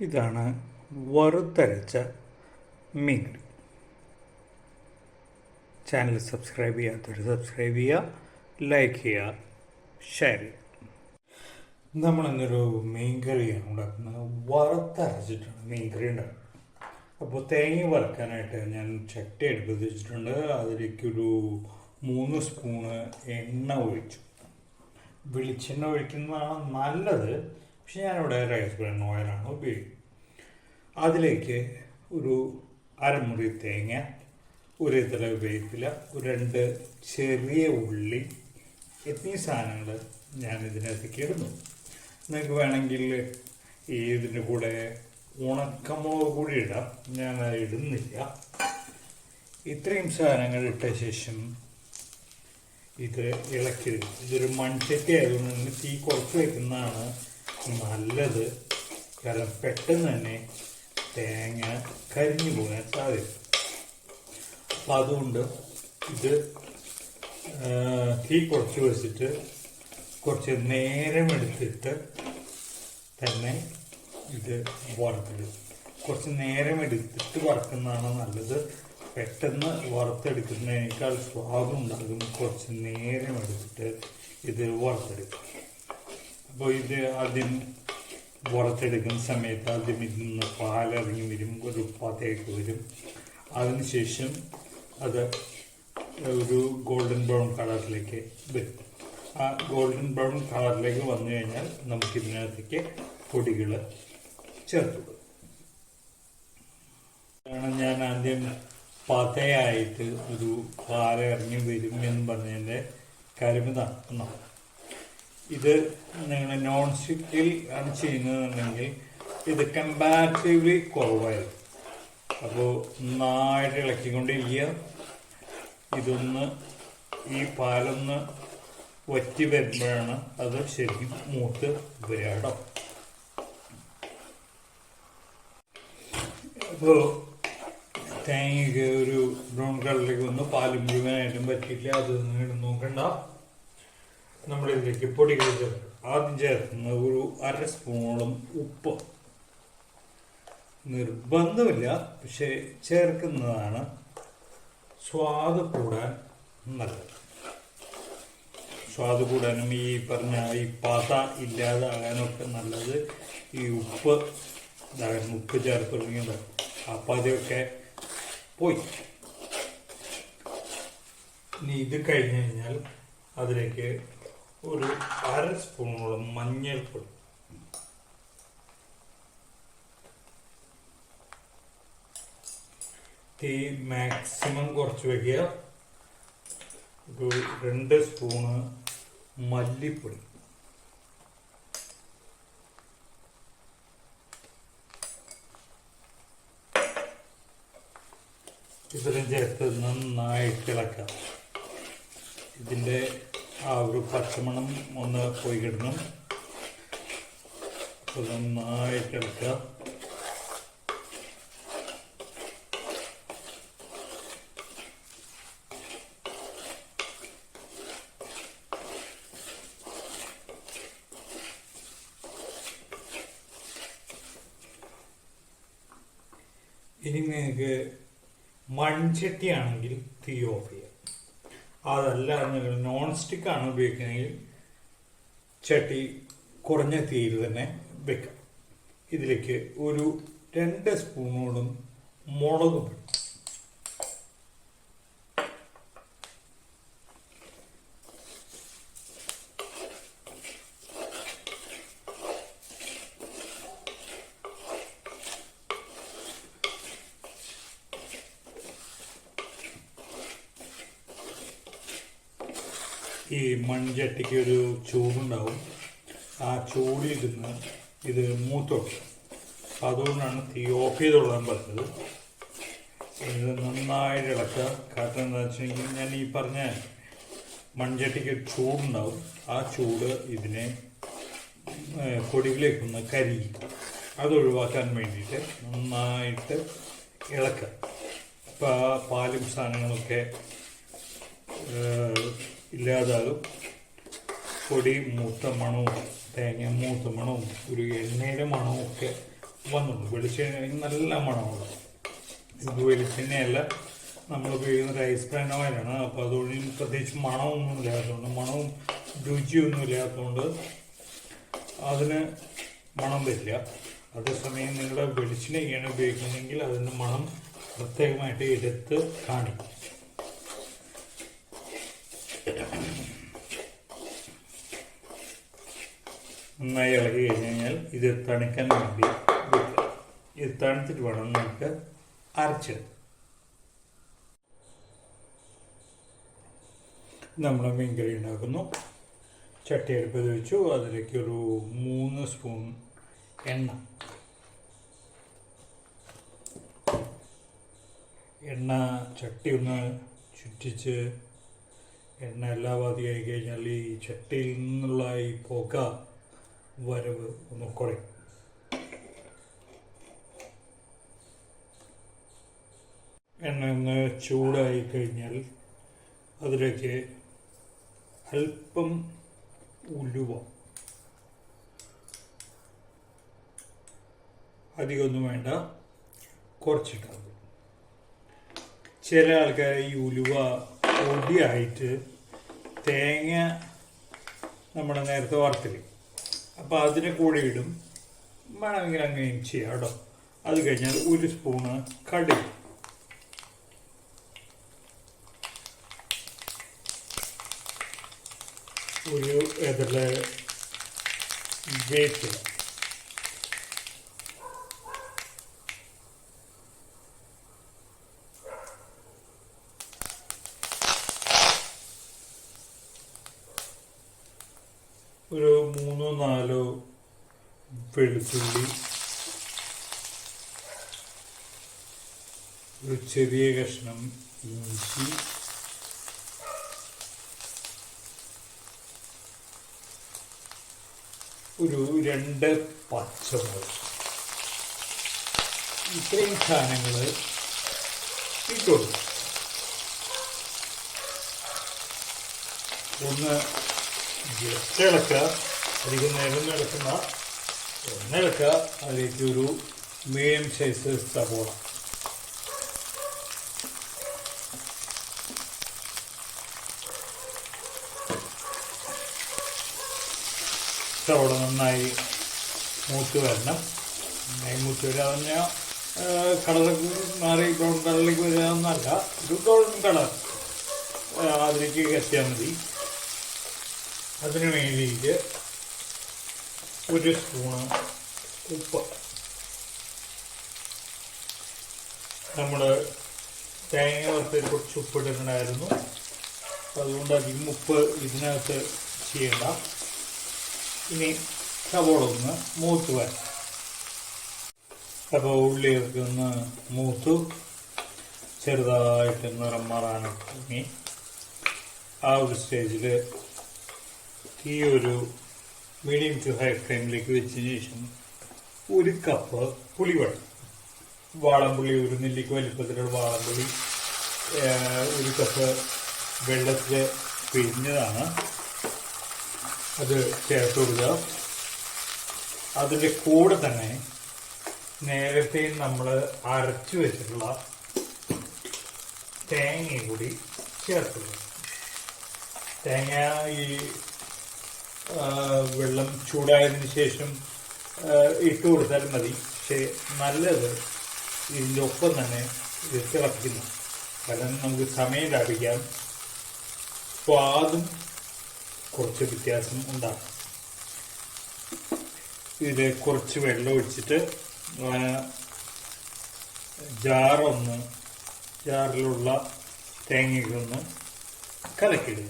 ഇതാണ് വറുത്തരച്ച മീൻകറി. ചാനൽ സബ്സ്ക്രൈബ് ചെയ്യാത്തവർ സബ്സ്ക്രൈബ് ചെയ്യുക, ലൈക്ക് ചെയ്യുക, ഷെയർ ചെയ്യുക. നമ്മളിന്നൊരു മീൻകറിയാണ് ഉണ്ടാക്കുന്നത്. വറുത്തരച്ചിട്ടാണ് മീൻകറി ഉണ്ടാക്കുന്നത്. അപ്പോൾ തേങ്ങ വറുക്കാനായിട്ട് ഞാൻ ചട്ടി എടുത്ത് വെച്ചിട്ടുണ്ട്. അതിലേക്കൊരു 3 സ്പൂണ് എണ്ണ ഒഴിച്ചു. വെളിച്ചെണ്ണ ഒഴിക്കുന്നതാണ് നല്ലത്, പക്ഷെ ഞാനിവിടെ റൈസ് ബ്രാൻ ഓയിലാണ് ഉപയോഗിക്കുന്നത്. അതിലേക്ക് ഒരു അരമുറി തേങ്ങ, ഒരു ഇതള വേപ്പില, ഒരു 2 ചെറിയ ഉള്ളി എന്നീ സാധനങ്ങൾ ഞാൻ ഇതിനകത്തേക്ക് ഇടുന്നു. നിങ്ങൾക്ക് വേണമെങ്കിൽ ഇതിൻ്റെ കൂടെ ഉണക്കമുളക് കൂടി ഇടാം, ഞാൻ അത് ഇടുന്നില്ല. ഇത്രയും സാധനങ്ങൾ ഇട്ട ശേഷം ഇത് ഇളക്കിയിടും. ഇതൊരു മൺചട്ടി ആയതുകൊണ്ട് തീ കുറച്ച് വയ്ക്കുന്നതാണ് നല്ലത്, കാരണം പെട്ടെന്ന് തന്നെ തേങ്ങ കരിഞ്ഞു പോകാൻ സാധ്യത. അപ്പം അതുകൊണ്ട് ഇത് തീ കുറച്ച് വെച്ചിട്ട് കുറച്ച് നേരം എടുത്തിട്ട് തന്നെ ഇത് വറുത്തെടുക്കും. കുറച്ച് നേരം എടുത്തിട്ട് വറുക്കുന്നതാണ് നല്ലത്. പെട്ടെന്ന് വറുത്തെടുക്കുന്നതിനേക്കാൾ സ്വാദം ഉണ്ടാകും കുറച്ച് നേരം എടുത്തിട്ട് ഇത് വറുത്തെടുക്കും. അപ്പോൾ ഇത് ആദ്യം വറുത്തെടുക്കുന്ന സമയത്ത് ആദ്യം ഇതിൽ നിന്ന് പാലിറങ്ങി വരും, ഒരു പതയൊക്കെ വരും. അതിനുശേഷം അത് ഒരു ഗോൾഡൻ ബ്രൗൺ കളറിലേക്ക് വരും. ആ ഗോൾഡൻ ബ്രൗൺ കളറിലേക്ക് വന്നു കഴിഞ്ഞാൽ നമുക്കിതിനകത്തേക്ക് പൊടികൾ ചേർത്ത് കൊടുക്കും. ഞാൻ ആദ്യം പതയായിട്ട് ഒരു പാല ഇറങ്ങി വരും എന്ന് പറഞ്ഞതിൻ്റെ കാര്യം ഇതാണ്. ഇത് നിങ്ങൾ നോൺ സ്റ്റിക്കിൽ ആണ് ചെയ്യുന്നതെന്നുണ്ടെങ്കിൽ ഇത് കമ്പാരിറ്റീവ്ലി കുറവായിരിക്കും. അപ്പോൾ നന്നായിട്ട് ഇളക്കിക്കൊണ്ടിരിക്കുക. ഇതൊന്ന് ഈ പാലൊന്ന് വറ്റി വരുമ്പോഴാണ് അത് ശരിക്കും മൂത്ത് വരാടോ. അപ്പോൾ തേങ്ങയ്ക്ക് ഒരു ബ്രൗൺ കളറിലേക്ക് വന്ന് പാല് മുഴുവനായിട്ടും പറ്റിയില്ല, അത് ഇടുന്ന് നോക്കണ്ട. നമ്മളിതിലേക്ക് പൊടികൾ ചേർക്കും. ആദ്യം ചേർക്കുന്ന ഒരു 1/2 സ്പൂണോളം ഉപ്പ്. നിർബന്ധമില്ല, പക്ഷെ ചേർക്കുന്നതാണ് സ്വാദ് കൂടാൻ നല്ലത്. സ്വാദ് കൂടാനും ഈ പറഞ്ഞ ഈ പത ഇല്ലാതാകാനൊക്കെ നല്ലത് ഈ ഉപ്പ് ഉപ്പ് ചേർത്ത് തുടങ്ങിയത്. അപ്പം അതൊക്കെ പോയി. ഇനി ഇത് കഴിഞ്ഞ് കഴിഞ്ഞാൽ അതിലേക്ക് ഒരു 1/2 സ്പൂണോളം മഞ്ഞൾപ്പൊടി, തീ മാക്സിമം കുറച്ച് വയ്ക്കുക. ഒരു 2 സ്പൂണ് മല്ലിപ്പൊടി, ഇതെല്ലാം ചേർത്ത് നന്നായിട്ട് ഇളക്കാം. ഇതിൻ്റെ ആ ഒരു പച്ചമണം ഒന്ന് പോയി കിടണം. അപ്പോൾ നന്നായിട്ട് ഇളക്കുക. ഇനി നിങ്ങൾക്ക് മൺചട്ടിയാണെങ്കിൽ തീ ഓഫ് ചെയ്യാം. അതല്ല നിങ്ങൾ നോൺ സ്റ്റിക്കാണ് ഉപയോഗിക്കുന്നതെങ്കിൽ ചട്ടി കുറഞ്ഞ തീയിൽ തന്നെ വെക്കാം. ഇതിലേക്ക് ഒരു 2 സ്പൂണോളം മുളക് പൊടി, ഈ മൺചട്ടിക്ക് ഒരു ചൂടുണ്ടാവും. ആ ചൂടിലിരുന്ന് ഇത് മൂത്തോട്ടും. അതുകൊണ്ടാണ് തീ ഓഫ് ചെയ്തോളാൻ പറഞ്ഞത്. ഇത് നന്നായിട്ട് ഇളക്കുക. കാരണം എന്താ വെച്ചിട്ടുണ്ടെങ്കിൽ ഞാൻ ഈ പറഞ്ഞ മൺചട്ടിക്ക് ഒരു ചൂടുണ്ടാവും. ആ ചൂട് ഇതിനെ പൊടികളിലേക്കൊന്ന് കരിയിക്കും. അതൊഴിവാക്കാൻ വേണ്ടിയിട്ട് നന്നായിട്ട് ഇളക്കുക. അപ്പോൾ ആ പാലും സാധനങ്ങളൊക്കെ ഇല്ലാതാകും. പൊടി മൂത്ത മണവും തേങ്ങ മൂത്ത മണവും ഒരു എണ്ണയുടെ മണവും ഒക്കെ വന്നുള്ളൂ. വെളിച്ചെണ്ണ നല്ല മണമുള്ളൂ. ഇത് വെളിച്ചെണ്ണയല്ല, നമ്മൾ ഉപയോഗിക്കുന്ന റൈസ് ബ്രാൻ ഓയിലാണ്. അപ്പോൾ അതുകൊണ്ട് പ്രത്യേകിച്ച് മണമൊന്നും ഇല്ലാത്തതുകൊണ്ട്, മണവും രുചിയൊന്നും ഇല്ലാത്തതുകൊണ്ട് അതിന് മണം വരില്ല. അതേസമയം നിങ്ങൾ വെളിച്ചെണ്ണയാണ് ഉപയോഗിക്കുന്നതെങ്കിൽ അതിൻ്റെ മണം പ്രത്യേകമായിട്ട് എടുത്ത് കാണിക്കും. നന്നായി ഇളകി കഴിഞ്ഞ് കഴിഞ്ഞാൽ ഇത് തണുക്കാൻ വേണ്ടി വെക്കുക. ഇത് തണുത്തിട്ട് വേണം നമുക്ക് അരച്ചെടുക്കാം. നമ്മൾ മീൻകറി ഉണ്ടാക്കുന്നു. ചട്ടി അടുപ്പത്ത് വെച്ചു. അതിലേക്ക് ഒരു 3 സ്പൂൺ എണ്ണ ചട്ടി ഒന്ന് ചുറ്റിച്ച് എണ്ണ എല്ലാ ഭാഗത്തായി കഴിഞ്ഞാൽ ഈ ചട്ടിയിൽ നിന്നുള്ള ഈ പുക വരവ് ഒന്ന് കുറയും. എണ്ണ ഒന്ന് ചൂടായി കഴിഞ്ഞാൽ അതിലേക്ക് അല്പം ഉലുവ, അധികമൊന്നും വേണ്ട, കുറച്ചിട്ടാൽ മതി. ചില ആൾക്കാർ ഈ ഉലുവ പൊടിയായിട്ട് തേങ്ങ നമ്മുടെ നേരത്തെ വറുത്തില്ല, അപ്പോൾ അതിനെ കൂടെ ഇടും. വേണമെങ്കിൽ അങ്ങനെയും ചെയ്യാം കേട്ടോ. അത് കഴിഞ്ഞാൽ 1 സ്പൂണ് കടുക്, ഒരു ഇതിൽ വേപ്പില, ഒരു 3-4 വെളുത്തുള്ളി, ഒരു ചെറിയ കഷ്ണം ഇഞ്ചി, ഒരു 2 പച്ചമുളക്. ഇത്രയും സാധനങ്ങൾ ഇട്ടുള്ളൂ. ഒന്ന് ജസ്റ്റ് ഇളക്കുക, അധികം നേരം ഇളക്കുന്ന, ഇളക്കുക. അതിലേക്ക് ഒരു മീഡിയം സൈസ് സവോള, സവോള നന്നായി മൂത്ത് വരണം. നന്നായി മൂത്ത് വരിക പറഞ്ഞാൽ കളറൊക്കെ മാറി ബ്രൗൺ കളറിലേക്ക് വരികയെന്നല്ല, ഒരു ഗോൾഡൻ കളർ അതിലേക്ക് എത്തിയാൽ മതി. അതിന് വേണ്ടിയിട്ട് 1 സ്പൂണ് ഉപ്പ്. നമ്മൾ തേങ്ങ വറുത്തതിൽ കുറച്ച് ഉപ്പിട്ടിട്ടുണ്ടായിരുന്നു, അതുകൊണ്ട് അധികം ഉപ്പ് ഇതിനകത്ത് ചെയ്യണ്ട. ഇനി സവോള ഒന്ന് മൂത്ത് വരാം. അപ്പോൾ ഉള്ളിയൊക്കെ ഒന്ന് മൂത്തു ചെറുതായിട്ട് നിറം മാറാനൊക്കെ തുടങ്ങി. ആ ഒരു സ്റ്റേജിൽ ഈ ഒരു മീഡിയം ടു ഹൈ ഫ്ലെയിമിലേക്ക് വെച്ചതിന് ശേഷം 1 കപ്പ് പുളിവെള്ളം, വാളംപുളി, ഒരു നെല്ലിക്ക വലിപ്പത്തിലുള്ള വാളംപുളി 1 കപ്പ് വെള്ളത്തിൽ പിഴിഞ്ഞതാണ്, അത് ചേർത്ത് കൊടുക്കുക. അതിൻ്റെ കൂടെ തന്നെ നേരത്തെ നമ്മൾ അരച്ചു വെച്ചിട്ടുള്ള തേങ്ങയും കൂടി ചേർത്ത് കൊടുക്കുക. തേങ്ങ ഈ വെള്ളം ചൂടായതിന് ശേഷം ഇട്ട് കൊടുത്താൽ മതി. പക്ഷേ നല്ലത് ഇതിൻ്റെ ഒപ്പം തന്നെ ഇത് തിളപ്പിക്കുന്നു. കാരണം നമുക്ക് സമയം ലാഭിക്കാം, സ്വാദും കുറച്ച് വ്യത്യാസം ഉണ്ടാകും. ഇതിൽ കുറച്ച് വെള്ളം ഒഴിച്ചിട്ട് ജാറിലുള്ള തേങ്ങയൊന്ന് കലക്കിടുക.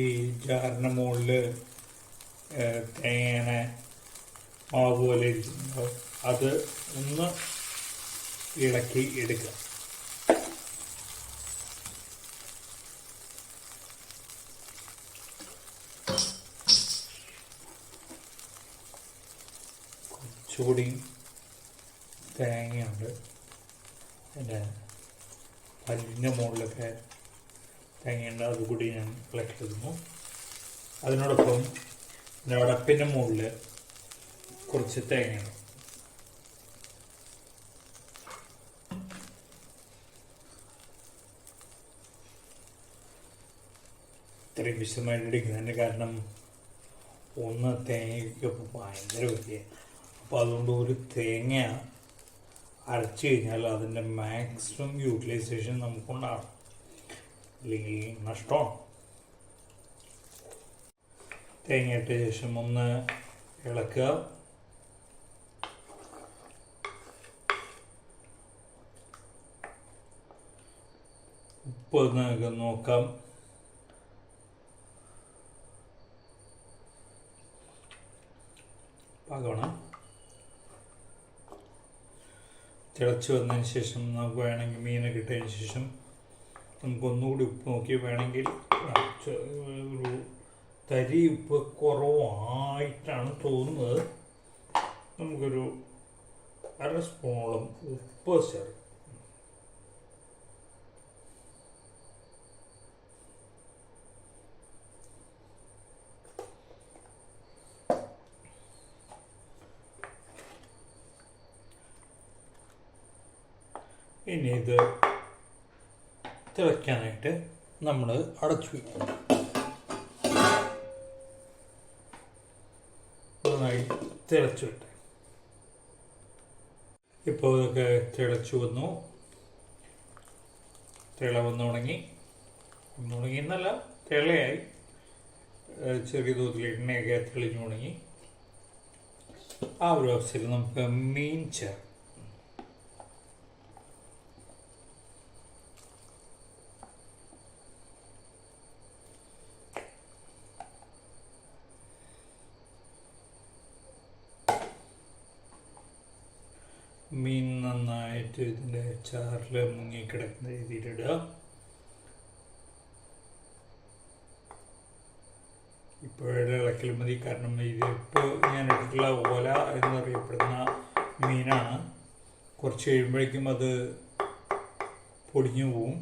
ഈ ജാറിന് മുകളിൽ തേങ്ങ മാവ് പോലെ ഇരിക്കുമ്പോൾ അത് ഒന്ന് ഇളക്കി എടുക്കുക. കുറച്ചുകൂടി തേങ്ങയുണ്ട്, എൻ്റെ പല്ലിൻ്റെ മുകളിലൊക്കെ തേങ്ങയുണ്ട്, അതുകൂടി ഞാൻ ഇളക്കിടുന്നു. അതിനോടൊപ്പം എൻ്റെ അടപ്പിൻ്റെ മുകളിൽ കുറച്ച് തേങ്ങയാണ്. ഇത്രയും വിശദമായിട്ട് എടുക്കുന്നതിൻ്റെ കാരണം ഒന്ന് തേങ്ങയ്ക്ക് ഭയങ്കര വലിയ, അപ്പോൾ അതുകൊണ്ട് ഒരു തേങ്ങ അരച്ച് കഴിഞ്ഞാൽ അതിൻ്റെ മാക്സിമം യൂട്ടിലൈസേഷൻ നമുക്കുണ്ടാകും, അല്ലെങ്കിൽ നഷ്ടമാണ്. തേങ്ങ ഇട്ട ശേഷം ഒന്ന് ഇളക്കുക. ഉപ്പ് നമുക്ക് നോക്കാം. പാകമാണ്. തിളച്ച് വന്നതിന് ശേഷം നമുക്ക് വേണമെങ്കിൽ മീനൊക്കെ ഇട്ടതിന് ശേഷം നമുക്കൊന്നുകൂടി ഉപ്പ് നോക്കി വേണമെങ്കിൽ ഒരു തരി ഉപ്പ് കുറവായിട്ടാണ് തോന്നുന്നത്, നമുക്കൊരു 1/2 സ്പൂണോളം ഉപ്പ് ചേർക്കും. ഇനി ഇത് തിളയ്ക്കാനായിട്ട് നമ്മൾ അടച്ചു വയ്ക്കും. നന്നായി തിളച്ചു വിട്ടെ. ഇപ്പോൾ ഇതൊക്കെ തിളച്ചു വന്നു, തിള വന്നു തുടങ്ങി എന്നല്ല, തിളയായി. ചെറിയ തോതിൽ എണ്ണയൊക്കെ തെളിഞ്ഞു തുടങ്ങി. ആ ഒരു അവസ്ഥയിൽ നമുക്ക് മീൻ ചേർക്കാം. മീൻ നന്നായിട്ട് ഇതിൻ്റെ ചാറിൽ മുങ്ങിക്കിടക്കുന്ന രീതിയിലിടുക. ഇപ്പോഴും ഇളക്കൽ മതി, കാരണം ഇതിപ്പോൾ ഞാൻ ഇട്ടിട്ടുള്ള ഓല എന്നറിയപ്പെടുന്ന മീനാണ്. കുറച്ച് കഴിയുമ്പോഴേക്കും അത് പൊടിഞ്ഞു പോവും,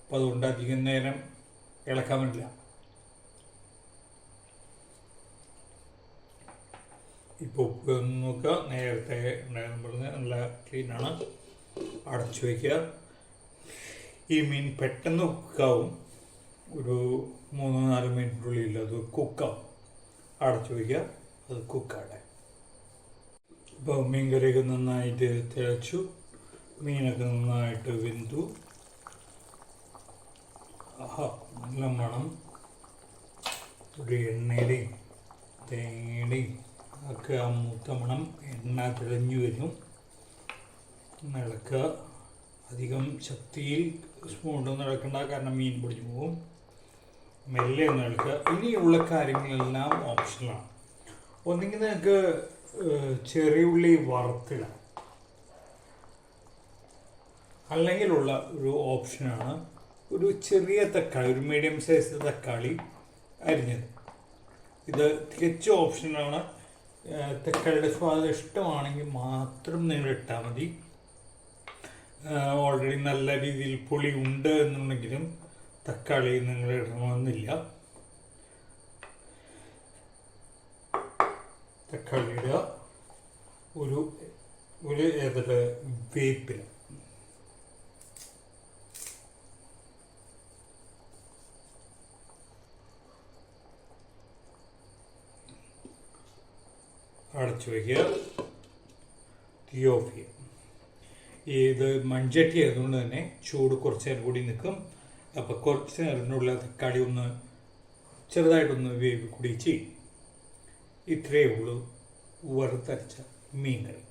അപ്പോൾ അതുകൊണ്ട് അധികം നേരം ഇളക്കാൻ പറ്റില്ല. ഇപ്പോൾ ഉപ്പ് ഒന്ന് നോക്കുക, നേരത്തെ ഉണ്ടായിരുന്നു പറഞ്ഞ് നല്ല ക്ലീനാണ്. അടച്ചു വയ്ക്കുക. ഈ മീൻ പെട്ടെന്ന് കുക്കാവും, ഒരു 3-4 മിനിറ്റിനുള്ളിൽ അത് കുക്കാവും. അടച്ചു വയ്ക്കുക, അത് കുക്കാടെ. ഇപ്പോൾ മീൻ കറിയൊക്കെ നന്നായിട്ട് തിളച്ചു, മീനൊക്കെ നന്നായിട്ട് വെന്തു. ആഹാ, നല്ല മണം. ഒരു എണ്ണയുടെയും തേങ്ങയുടെയും ഒക്കെ ആ മൂത്ത മണം, എണ്ണ തിളഞ്ഞു വരും. ഇളക്കുക. അധികം ശക്തിയിൽ സ്പൂൺ കൊണ്ടൊന്നും ഇളക്കണ്ട, കാരണം മീൻ പൊടിഞ്ഞു പോകും. മെല്ലെ ഒന്ന് ഇളക്കുക. ഇനിയുള്ള കാര്യങ്ങളെല്ലാം ഓപ്ഷനാണ്. ഒന്നെങ്കിൽ നിങ്ങൾക്ക് ചെറിയ ഉള്ളി വറുത്തിടാം, അല്ലെങ്കിലുള്ള ഒരു ഓപ്ഷനാണ് ഒരു ചെറിയ തക്കാളി, ഒരു മീഡിയം സൈസ് തക്കാളി അരിഞ്ഞത്. ഇത് തികച്ചും ഓപ്ഷനാണ്. തക്കാളിയുടെ സ്വാദം ഇഷ്ടമാണെങ്കിൽ മാത്രം നിങ്ങൾ ഇട്ടാൽ മതി. ഓൾറെഡി നല്ല രീതിയിൽ പുളി ഉണ്ട് എന്നുണ്ടെങ്കിലും തക്കാളി നിങ്ങൾ ഇടണമെന്നില്ല. തക്കാളി ഇടുക. ഒരു ഏതൊരു വേപ്പില, അടച്ചു വയ്ക്കുക. തീ ഓഫ് ചെയ്യുക. ഇത് മൺചട്ടി ആയതുകൊണ്ട് തന്നെ ചൂട് കുറച്ച് നേരം കൂടി നിൽക്കും. അപ്പോൾ കുറച്ച് നേരത്തിനുള്ള തക്കാളി ഒന്ന് ചെറുതായിട്ടൊന്ന് വേവ് കൂടി ചെയ്യും. ഇത്രയേ ഉള്ളൂ വറുത്തരച്ച മീൻ കറി.